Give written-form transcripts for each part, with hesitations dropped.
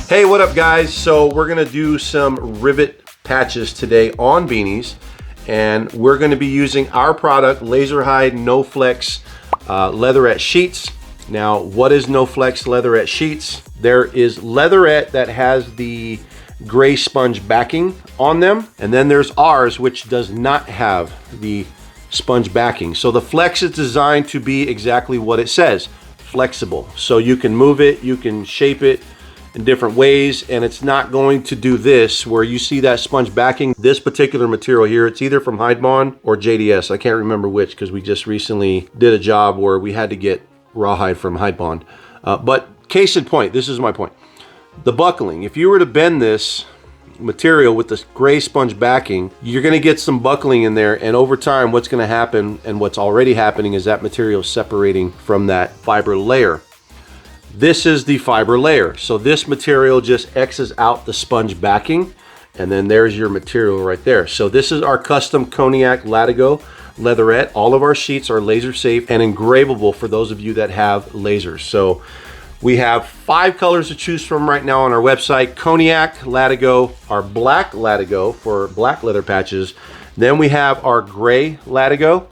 Hey, what up guys? So we're gonna do some rivet patches today on beanies, and we're gonna be using our product, LASERHYDE No Flex leatherette sheets. Now, what is No Flex leatherette sheets? There is leatherette that has the gray sponge backing on them, and then there's ours which does not have the sponge backing. So the Flex is designed to be exactly what it says, flexible. So you can move it, you can shape it in different ways, and it's not going to do this where you see that sponge backing. This particular material here, it's either from Hydebond or JDS. I can't remember which because we just recently did a job where we had to get rawhide from Hydebond. But case in point, this is my point. The buckling, if you were to bend this material with this gray sponge backing, you're going to get some buckling in there, and over time what's going to happen, and what's already happening, is that material separating from that fiber layer. This is the fiber layer. So this material just X's out the sponge backing, and then there's your material right there. So this is our custom Cognac Latigo leatherette. All of our sheets are laser safe and engravable for those of you that have lasers. So we have 5 colors to choose from right now on our website. Cognac Latigo, our black Latigo for black leather patches. Then we have our gray Latigo,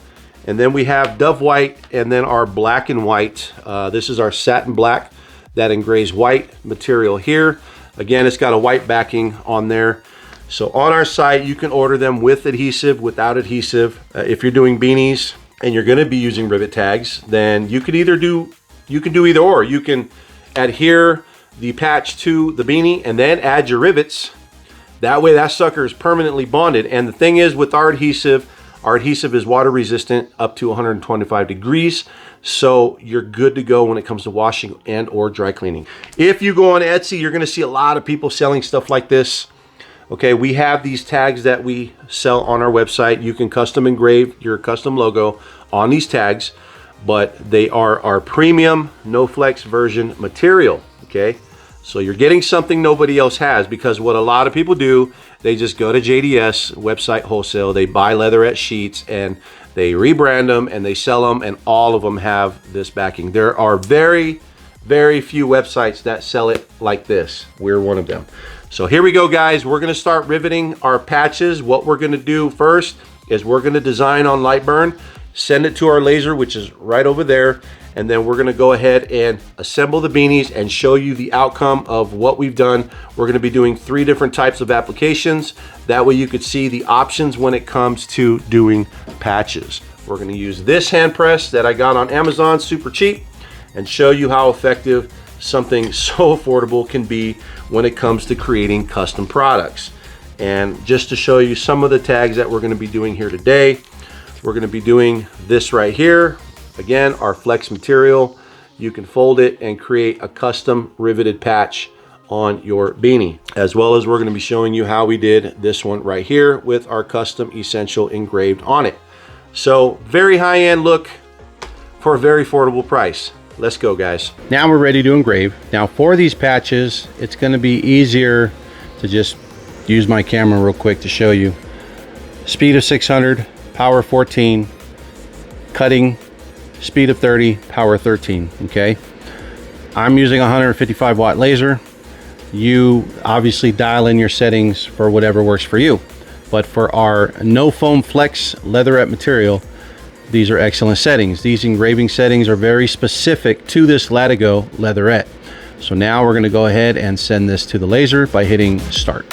and then we have Dove White, and then our black and white. This is our satin black that engraves white material here. Again, it's got a white backing on there. So on our site, you can order them with adhesive, without adhesive. If you're doing beanies and you're gonna be using rivet tags, then you can do either or. You can adhere the patch to the beanie and then add your rivets. That way that sucker is permanently bonded. And the thing is, with our adhesive is water resistant up to 125 degrees. So you're good to go when it comes to washing and or dry cleaning. If you go on Etsy, you're gonna see a lot of people selling stuff like this. Okay, we have these tags that we sell on our website. You can custom engrave your custom logo on these tags, but they are our premium No Flex version material, okay? So you're getting something nobody else has, because what a lot of people do, they just go to JDS website wholesale, they buy leatherette sheets and they rebrand them and they sell them, and all of them have this backing. There are very, very few websites that sell it like this. We're one of them. So here we go, guys. We're gonna start riveting our patches. What we're gonna do first is we're gonna design on Lightburn, send it to our laser, which is right over there, and then we're gonna go ahead and assemble the beanies and show you the outcome of what we've done. We're gonna be doing 3 different types of applications. That way you could see the options when it comes to doing patches. We're gonna use this hand press that I got on Amazon, super cheap, and show you how effective something so affordable can be when it comes to creating custom products. And just to show you some of the tags that we're gonna be doing here today, we're gonna be doing this right here. Again, our Flex material. You can fold it and create a custom riveted patch on your beanie. As well as we're gonna be showing you how we did this one right here with our custom Esentl engraved on it. So very high-end look for a very affordable price. Let's go, guys. Now we're ready to engrave. Now for these patches, it's gonna be easier to just use my camera real quick to show you. Speed of 600, power 14, cutting speed of 30, power 13, okay? I'm using a 155 watt laser. You obviously dial in your settings for whatever works for you. But for our no foam flex leatherette material, these are excellent settings. These engraving settings are very specific to this Latigo leatherette. So now we're gonna go ahead and send this to the laser by hitting start.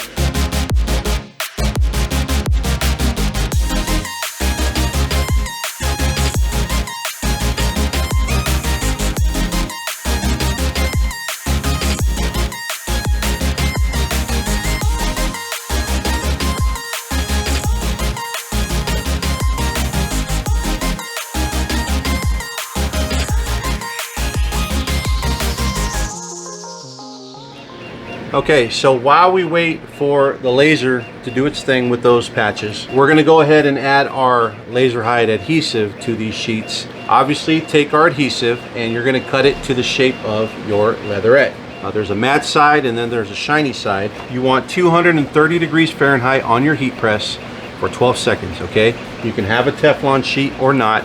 Okay, so while we wait for the laser to do its thing with those patches, we're gonna go ahead and add our LASERHYDE adhesive to these sheets. Obviously, take our adhesive and you're gonna cut it to the shape of your leatherette. There's a matte side and then there's a shiny side. You want 230 degrees Fahrenheit on your heat press for 12 seconds, okay? You can have a Teflon sheet or not,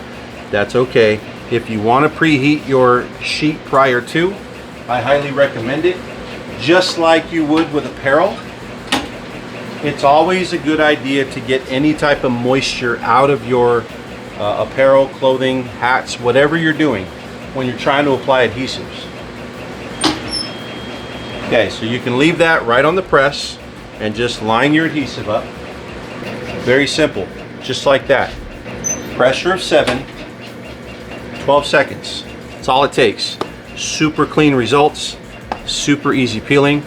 that's okay. If you wanna preheat your sheet prior to, I highly recommend it. just like you would with apparel, it's always a good idea to get any type of moisture out of your apparel, clothing, hats, whatever you're doing when you're trying to apply adhesives. Okay, so you can leave that right on the press and just line your adhesive up. Very simple, just like that. Pressure of 7, 12 seconds. That's all it takes. Super clean results, super easy peeling.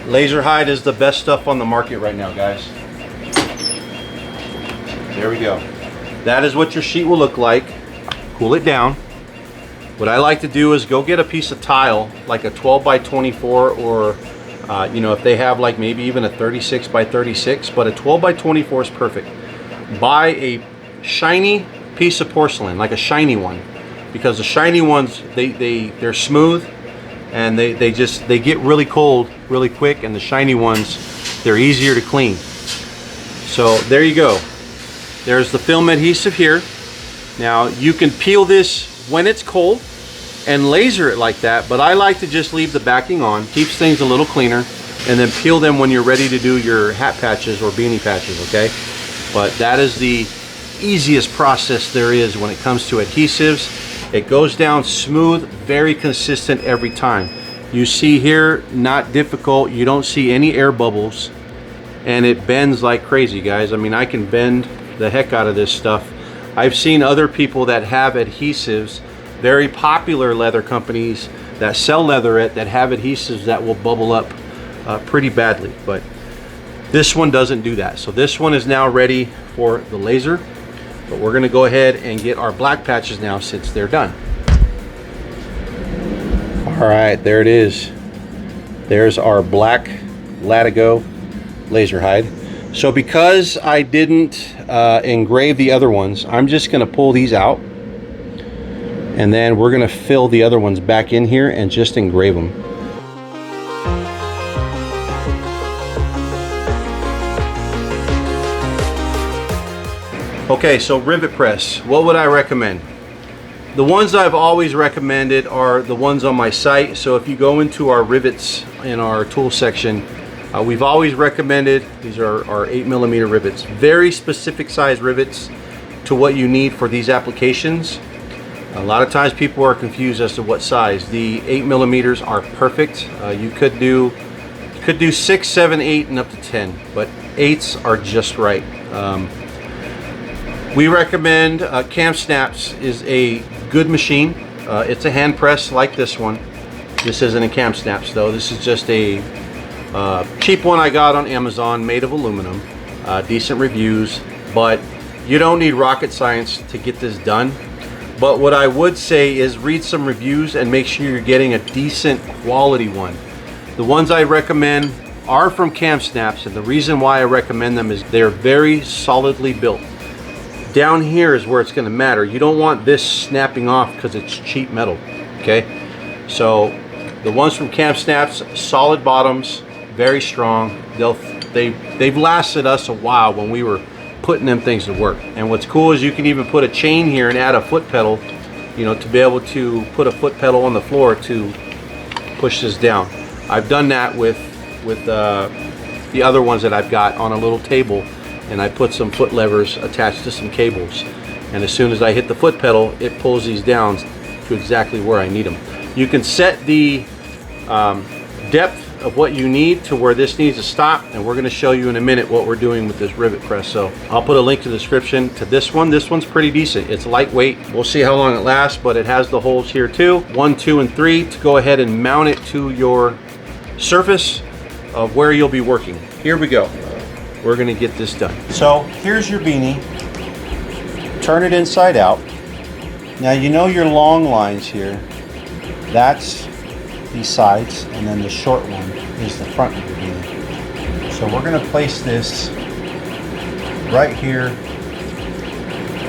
LASERHYDE is the best stuff on the market right now, guys. There we go. That is what your sheet will look like. Cool it down. What I like to do is go get a piece of tile, like a 12 by 24, or you know, if they have like maybe even a 36 by 36, but a 12 by 24 is perfect. Buy a shiny piece of porcelain, like a shiny one, because the shiny ones, they're smooth and they get really cold really quick, and the shiny ones, they're easier to clean. So there you go. There's the film adhesive here. Now you can peel this when it's cold and laser it like that, but I like to just leave the backing on, keeps things a little cleaner, and then peel them when you're ready to do your hat patches or beanie patches, okay? But that is the easiest process there is when it comes to adhesives. It goes down smooth, very consistent every time. You see here, not difficult. You don't see any air bubbles, and it bends like crazy, guys. I mean, I can bend the heck out of this stuff. I've seen other people that have adhesives, very popular leather companies that sell leatherette, that have adhesives that will bubble up pretty badly, but this one doesn't do that. So this one is now ready for the laser, but we're going to go ahead and get our black patches now since they're done. All right, there it is. There's our black Latigo LASERHYDE. So because I didn't engrave the other ones, I'm just going to pull these out, and then we're going to fill the other ones back in here and just engrave them. Okay, so rivet press, what would I recommend? The ones I've always recommended are the ones on my site. So if you go into our rivets in our tool section, we've always recommended, these are our 8mm rivets, very specific size rivets to what you need for these applications. A lot of times people are confused as to what size. The 8mm are perfect. You could do 6, 7, 8, and up to 10, but 8s are just right. We recommend Cam Snaps is a good machine. It's a hand press like this one. This isn't a Cam Snaps though. This is just a cheap one I got on Amazon, made of aluminum. Decent reviews, but you don't need rocket science to get this done. But what I would say is read some reviews and make sure you're getting a decent quality one. The ones I recommend are from Cam Snaps, and the reason why I recommend them is they're very solidly built. Down here is where it's going to matter. You don't want this snapping off because it's cheap metal, okay? So the ones from Cam Snaps, solid bottoms, very strong. They've lasted us a while when we were putting them things to work. And what's cool is you can even put a chain here and add a foot pedal, you know, to be able to put a foot pedal on the floor to push this down. I've done that with the other ones that I've got on a little table, and I put some foot levers attached to some cables, and as soon as I hit the foot pedal, it pulls these down to exactly where I need them. You can set the depth of what you need to where this needs to stop, and we're going to show you in a minute what we're doing with this rivet press. So I'll put a link to the description to this one. This one's pretty decent. It's lightweight. We'll see how long it lasts, but it has the holes here too, 1, 2, and 3, to go ahead and mount it to your surface of where you'll be working. Here we go. We're going to get this done. So here's your beanie. Turn it inside out. Now you know your long lines here. That's the sides, and then the short one is the front of the beanie. So we're going to place this right here.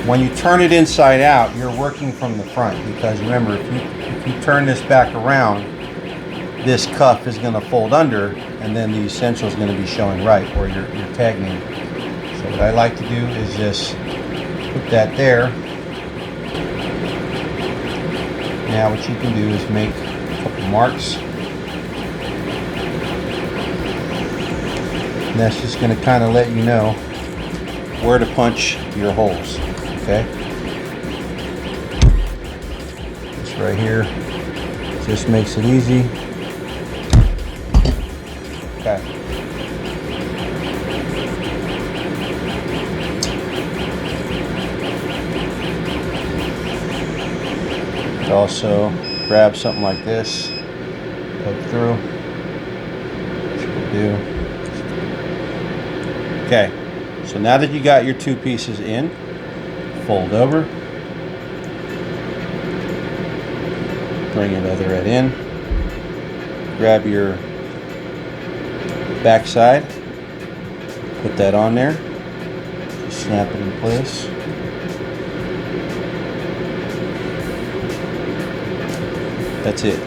When you turn it inside out, you're working from the front, because remember, if you turn this back around, this cuff is going to fold under, and then the Esentl is going to be showing right, or your tag name. So what I like to do is just put that there. Now what you can do is make a couple marks And that's just going to kind of let you know where to punch your holes. Okay. This right here just makes it easy. Okay. Also grab something like this, poke through, which we'll do. Okay, so now that you got your two pieces in, fold over, bring your leatherette in, grab your back side, put that on there, snap it in place. That's it.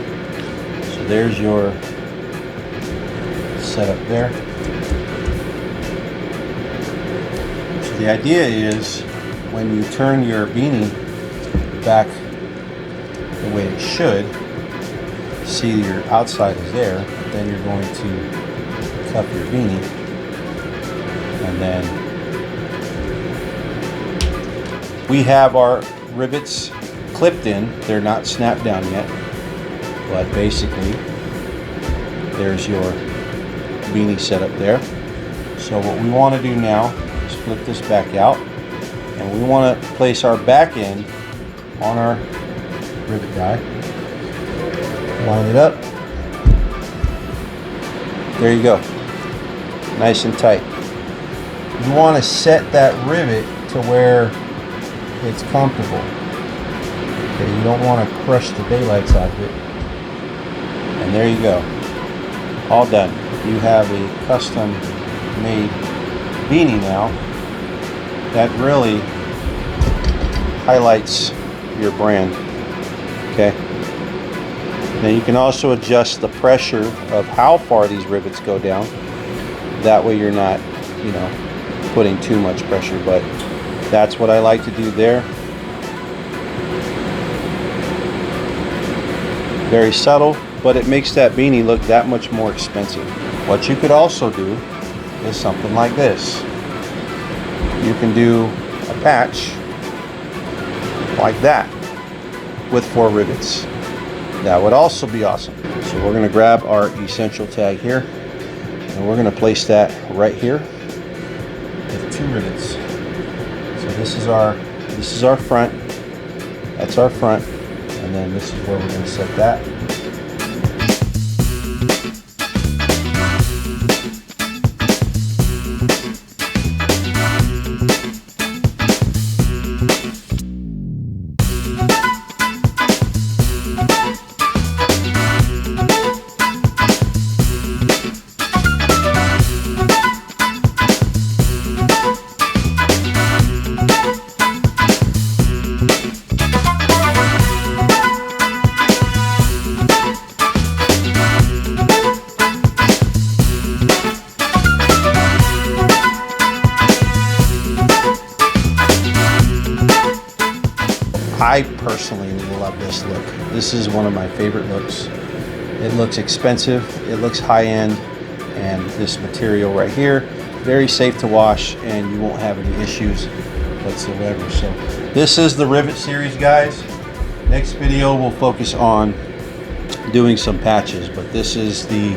So there's your setup there. So the idea is when you turn your beanie back the way it should, see your outside is there, then you're going to cup your beanie, and then we have our rivets clipped in. They're not snapped down yet. But basically, there's your beanie setup there. So what we want to do now is flip this back out, and we want to place our back end on our rivet guy. Line it up. There you go. Nice and tight. You want to set that rivet to where it's comfortable. Okay, you don't want to crush the daylights out of it. And there you go, all done. You have a custom made beanie now that really highlights your brand. Okay. Now you can also adjust the pressure of how far these rivets go down. That way you're not, you know, putting too much pressure, but that's what I like to do there. Very subtle, but it makes that beanie look that much more expensive. What you could also do is something like this. You can do a patch like that with 4 rivets. That would also be awesome. So we're going to grab our Esentl tag here, and we're going to place that right here with 2 rivets. So this is our front. That's our front, and then this is where we're going to set that. I personally love this look. This is one of my favorite looks. It looks expensive, it looks high-end, and this material right here, very safe to wash, and you won't have any issues whatsoever. So this is the rivet series, guys. Next video we'll focus on doing some patches, but this is the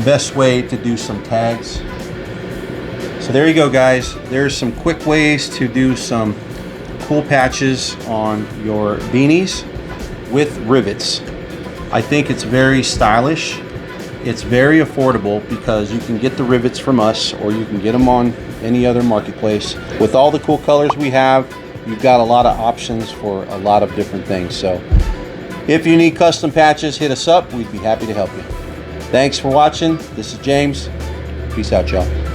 best way to do some tags. So there you go, guys. There's some quick ways to do some cool patches on your beanies with rivets. I think it's very stylish. It's very affordable because you can get the rivets from us, or you can get them on any other marketplace. With all the cool colors we have, you've got a lot of options for a lot of different things. So if you need custom patches, hit us up. We'd be happy to help you. Thanks for watching. This is James. Peace out, y'all.